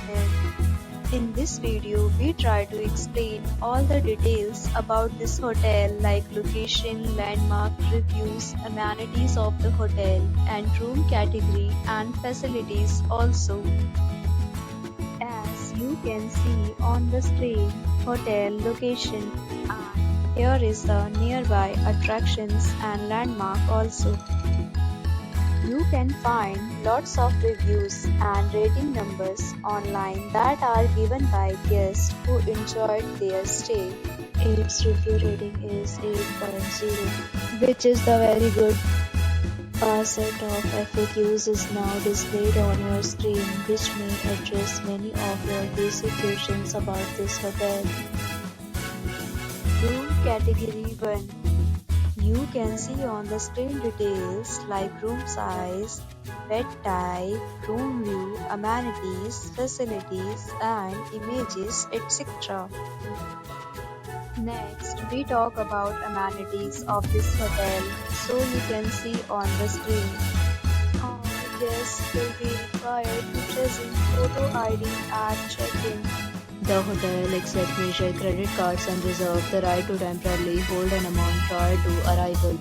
hotel. In this video, we try to explain all the details about this hotel like location, landmark, reviews, amenities of the hotel, and room category and facilities also. As you can see on the screen, hotel location, and here is the nearby attractions and landmark also. You can find lots of reviews and rating numbers online that are given by guests who enjoyed their stay. Its review rating is 8.0, which is the very good. A set of FAQs is now displayed on your screen, which may address many of your basic questions about this hotel. Room Category 1. You can see on the screen details like room size, bed type, room view, amenities, facilities, and images, etc. Next, we talk about amenities of this hotel. So you can see on the screen. All guests will be required to present photo ID at check-in. The hotel accepts major credit cards and reserves the right to temporarily hold an amount prior to arrival.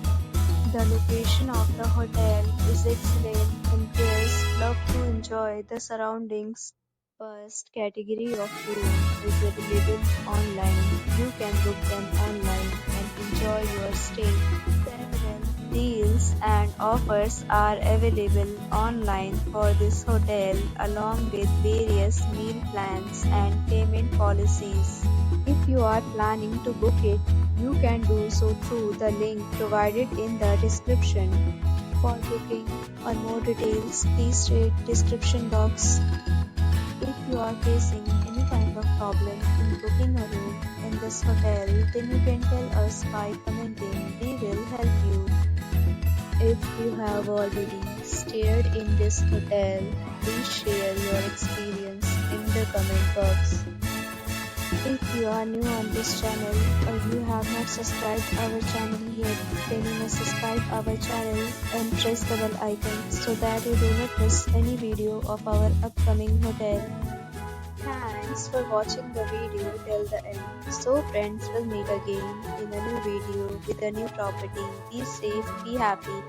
The location of the hotel is excellent and guests love to enjoy the surroundings. First category of room is available online. You can book them online and enjoy your stay. Several deals and offers are available online for this hotel along with various meal plans and payment policies. If you are planning to book it, you can do so through the link provided in the description. For booking or more details, please read description box. If you are facing any kind of problem in booking a room in this hotel, then you can tell us by commenting. We will help you. If you have already stayed in this hotel, please share your experience in the comment box. If you are new on this channel or you have not subscribed our channel yet, then you must subscribe our channel and press the bell icon so that you do not miss any video of our upcoming hotel. Thanks for watching the video till the end. So friends, will meet again in a new video with a new property. Be safe, be happy.